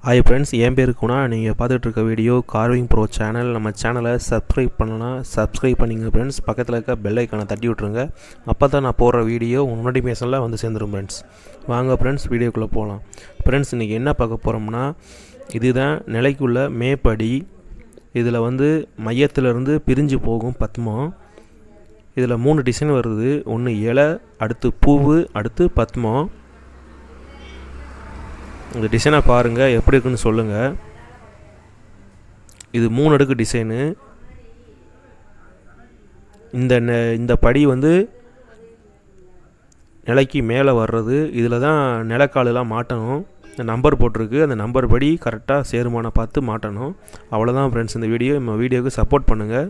Hi friends, என் பேர் குணா. நீங்கள் பார்த்துட்டு இருக்க வீடியோ கார்விங் ப்ரோ சேனல். நம்ம சேனலை சப்ஸ்கிரைப் பண்ணலாம், சப்ஸ்கிரைப் பண்ணிங்க ஃப்ரெண்ட்ஸ். பக்கத்தில் இருக்க பெல் ஐக்கானை தட்டி விட்ருங்க. அப்போ தான் நான் போடுற வீடியோ உங்கள் நோட்டிஃபிகேஷனில் வந்து சேர்ந்துடும் ஃப்ரெண்ட்ஸ். வாங்க ஃப்ரெண்ட்ஸ், வீடியோக்குள்ளே போகலாம். ஃப்ரெண்ட்ஸ், இன்றைக்கி என்ன பார்க்க போகிறோம்னா, இதுதான் நிலைக்குள்ள மேப்படி. இதில் வந்து மையத்திலிருந்து பிரிஞ்சு போகும் பத்மம். இதில் 3 டிசைன் வருது. ஒன்று இலை, அடுத்து பூவு, அடுத்து பத்மம். இந்த டிசைனை பாருங்கள், எப்படி இருக்குன்னு சொல்லுங்கள். இது 3 அடுக்கு டிசைனு. இந்த படி வந்து நிலைக்கு மேலே வர்றது. இதில் தான் நிலக்காலெலாம் மாட்டணும். இந்த நம்பர் போட்டிருக்கு, அந்த நம்பர் படி கரெக்டாக சேருமான பார்த்து மாட்டணும். அவ்வளோதான் ஃப்ரெண்ட்ஸ் இந்த வீடியோ. நம்ம வீடியோவுக்கு சப்போர்ட் பண்ணுங்கள்.